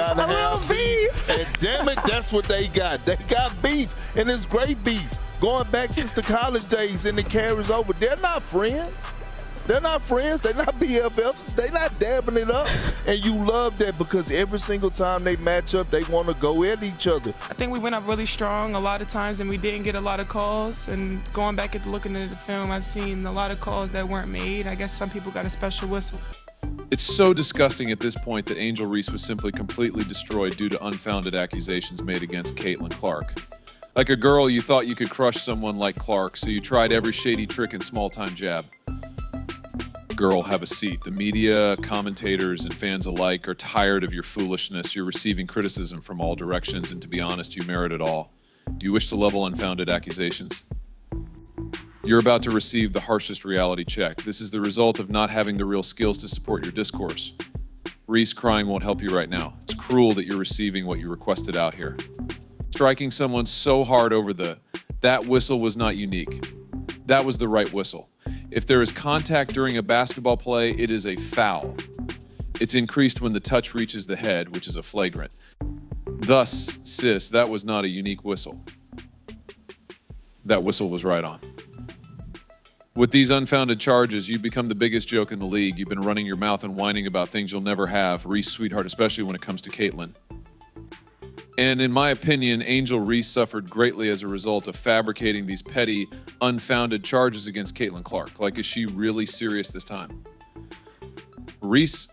gotta have beef. And damn it, that's what they got. They got beef, and it's great beef. Going back since the college days, and it carries over. They're not friends. They're not friends. They're not BFFs. They're not dabbing it up. And you love that because every single time they match up, they want to go at each other. I think we went up really strong a lot of times, and we didn't get a lot of calls. And going back and looking at the film, I've seen a lot of calls that weren't made. I guess some people got a special whistle. It's so disgusting at this point that Angel Reese was simply completely destroyed due to unfounded accusations made against Caitlin Clark. Like a girl, you thought you could crush someone like Clark, so you tried every shady trick and small-time jab. Girl, have a seat. The media, commentators, and fans alike are tired of your foolishness. You're receiving criticism from all directions, and to be honest, you merit it all. Do you wish to level unfounded accusations? You're about to receive the harshest reality check. This is the result of not having the real skills to support your discourse. Reese, crying won't help you right now. It's cruel that you're receiving what you requested out here. Striking someone so hard over that whistle was not unique. That was the right whistle. If there is contact during a basketball play, it is a foul. It's increased when the touch reaches the head, which is a flagrant. Thus, sis, that was not a unique whistle. That whistle was right on. With these unfounded charges, you've become the biggest joke in the league. You've been running your mouth and whining about things you'll never have. Reese, sweetheart, especially when it comes to Caitlin. And in my opinion, Angel Reese suffered greatly as a result of fabricating these petty, unfounded charges against Caitlin Clark. Like, is she really serious this time? Reese,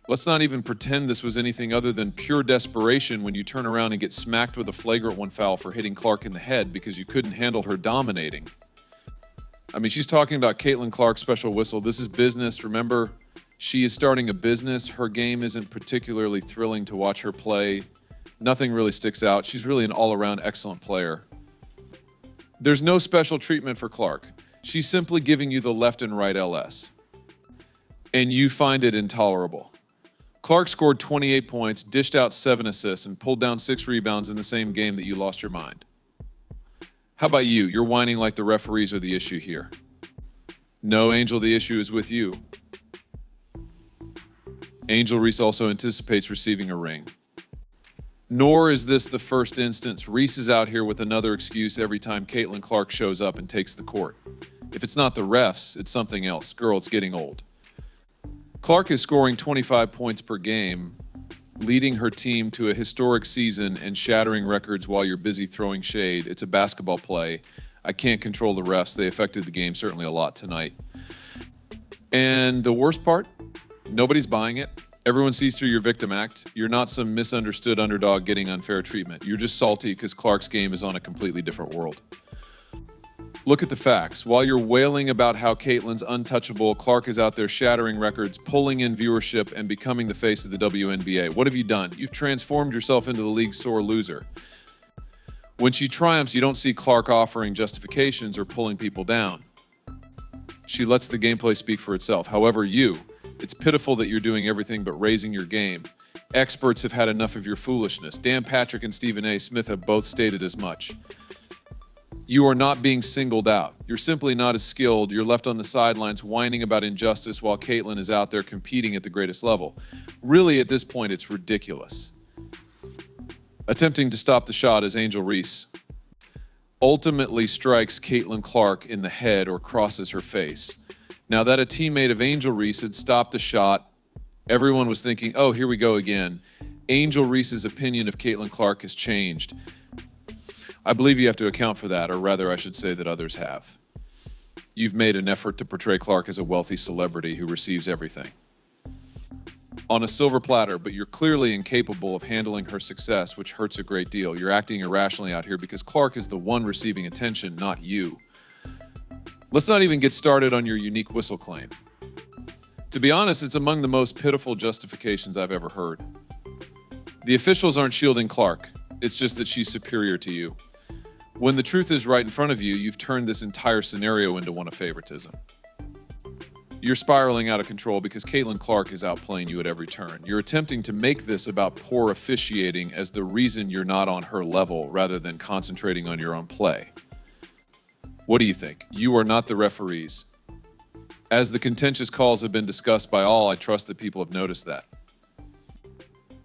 let's not even pretend this was anything other than pure desperation when you turn around and get smacked with a flagrant one foul for hitting Clark in the head because you couldn't handle her dominating. I mean, she's talking about Caitlin Clark's special whistle. This is business. Remember, she is starting a business. Her game isn't particularly thrilling to watch her play. Nothing really sticks out. She's really an all-around excellent player. There's no special treatment for Clark. She's simply giving you the left and right LS. And you find it intolerable. Clark scored 28 points, dished out 7 assists, and pulled down 6 rebounds in the same game that you lost your mind. How about you? You're whining like the referees are the issue here. No, Angel, the issue is with you. Angel Reese also anticipates receiving a ring. Nor is this the first instance. Reese is out here with another excuse every time Caitlin Clark shows up and takes the court. If it's not the refs, it's something else. Girl, it's getting old. Clark is scoring 25 points per game, leading her team to a historic season and shattering records while you're busy throwing shade. It's a basketball play. I can't control the refs. They affected the game certainly a lot tonight. And the worst part, nobody's buying it. Everyone sees through your victim act. You're not some misunderstood underdog getting unfair treatment. You're just salty because Clark's game is on a completely different world. Look at the facts. While you're wailing about how Caitlin's untouchable, Clark is out there shattering records, pulling in viewership, and becoming the face of the WNBA. What have you done? You've transformed yourself into the league's sore loser. When she triumphs, you don't see Clark offering justifications or pulling people down. She lets the gameplay speak for itself. However, it's pitiful that you're doing everything but raising your game. Experts have had enough of your foolishness. Dan Patrick and Stephen A. Smith have both stated as much. You are not being singled out. You're simply not as skilled. You're left on the sidelines whining about injustice while Caitlin is out there competing at the greatest level. Really, at this point, it's ridiculous. Attempting to stop the shot is Angel Reese. Ultimately strikes Caitlin Clark in the head or crosses her face. Now that a teammate of Angel Reese had stopped the shot, everyone was thinking, oh, here we go again. Angel Reese's opinion of Caitlin Clark has changed. I believe you have to account for that, or rather I should say that others have. You've made an effort to portray Clark as a wealthy celebrity who receives everything on a silver platter, but you're clearly incapable of handling her success, which hurts a great deal. You're acting irrationally out here because Clark is the one receiving attention, not you. Let's not even get started on your unique whistle claim. To be honest, it's among the most pitiful justifications I've ever heard. The officials aren't shielding Clark. It's just that she's superior to you. When the truth is right in front of you, you've turned this entire scenario into one of favoritism. You're spiraling out of control because Caitlin Clark is outplaying you at every turn. You're attempting to make this about poor officiating as the reason you're not on her level rather than concentrating on your own play. What do you think? You are not the referees. As the contentious calls have been discussed by all, I trust that people have noticed that.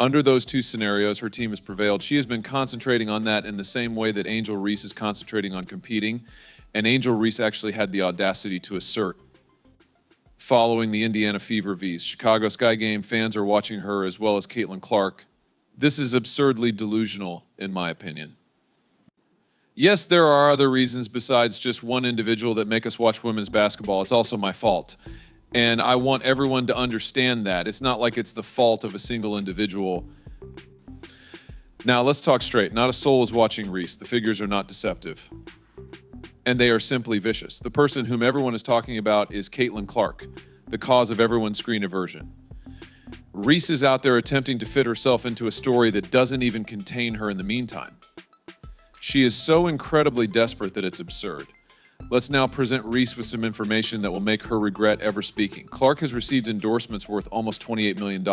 Under those two scenarios, her team has prevailed. She has been concentrating on that in the same way that Angel Reese is concentrating on competing, and Angel Reese actually had the audacity to assert, following the Indiana Fever V's Chicago Sky game, fans are watching her as well as Caitlin Clark. This is absurdly delusional, in my opinion. Yes, there are other reasons besides just one individual that make us watch women's basketball. It's also my fault. And I want everyone to understand that. It's not like it's the fault of a single individual. Now, let's talk straight. Not a soul is watching Reese. The figures are not deceptive. And they are simply vicious. The person whom everyone is talking about is Caitlin Clark, the cause of everyone's screen aversion. Reese is out there attempting to fit herself into a story that doesn't even contain her in the meantime. She is so incredibly desperate that it's absurd. Let's now present Reese with some information that will make her regret ever speaking. Clark has received endorsements worth almost $28 million.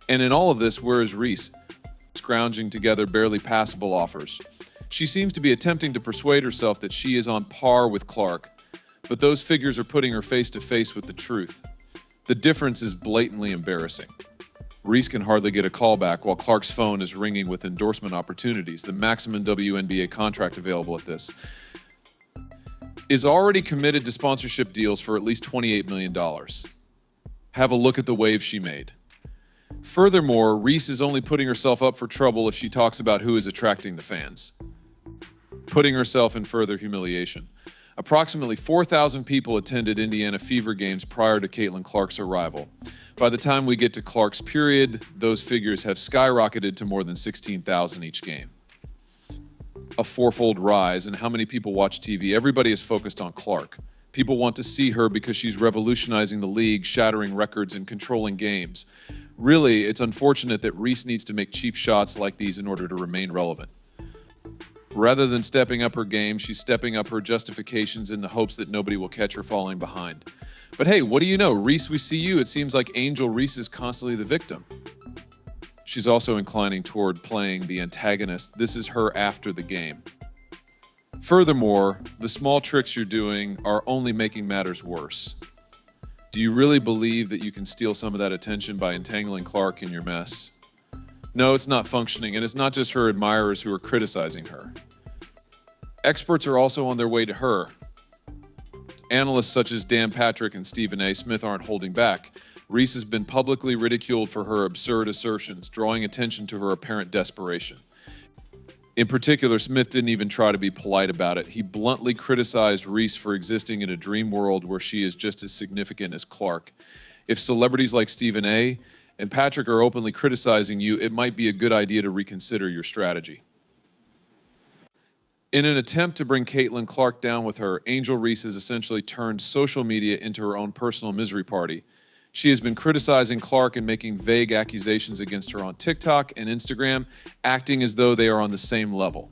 And in all of this, where is Reese? Scrounging together barely passable offers. She seems to be attempting to persuade herself that she is on par with Clark, but those figures are putting her face to face with the truth. The difference is blatantly embarrassing. Reese can hardly get a call back while Clark's phone is ringing with endorsement opportunities. The maximum WNBA contract available at this is already committed to sponsorship deals for at least $28 million. Have a look at the wave she made. Furthermore, Reese is only putting herself up for trouble if she talks about who is attracting the fans, putting herself in further humiliation. Approximately 4,000 people attended Indiana Fever games prior to Caitlin Clark's arrival. By the time we get to Clark's period, those figures have skyrocketed to more than 16,000 each game. A fourfold rise in how many people watch TV. Everybody is focused on Clark. People want to see her because she's revolutionizing the league, shattering records, and controlling games. Really, it's unfortunate that Reese needs to make cheap shots like these in order to remain relevant. Rather than stepping up her game, she's stepping up her justifications in the hopes that nobody will catch her falling behind. But hey, what do you know? Reese, we see you. It seems like Angel Reese is constantly the victim. She's also inclining toward playing the antagonist. This is her after the game. Furthermore, the small tricks you're doing are only making matters worse. Do you really believe that you can steal some of that attention by entangling Clark in your mess? No, it's not functioning, and it's not just her admirers who are criticizing her. Experts are also on their way to her. Analysts such as Dan Patrick and Stephen A. Smith aren't holding back. Reese has been publicly ridiculed for her absurd assertions, drawing attention to her apparent desperation. In particular, Smith didn't even try to be polite about it. He bluntly criticized Reese for existing in a dream world where she is just as significant as Clark. If celebrities like Stephen A. and Patrick are openly criticizing you, it might be a good idea to reconsider your strategy. In an attempt to bring Caitlin Clark down with her, Angel Reese has essentially turned social media into her own personal misery party. She has been criticizing Clark and making vague accusations against her on TikTok and Instagram, acting as though they are on the same level.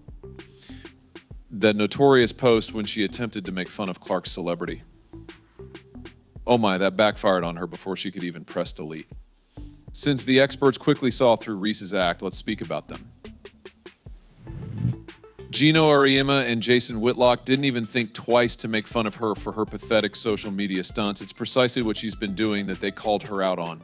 That notorious post when she attempted to make fun of Clark's celebrity. Oh my, that backfired on her before she could even press delete. Since the experts quickly saw through Reese's act, let's speak about them. Gino Auriemma and Jason Whitlock didn't even think twice to make fun of her for her pathetic social media stunts. It's precisely what she's been doing that they called her out on.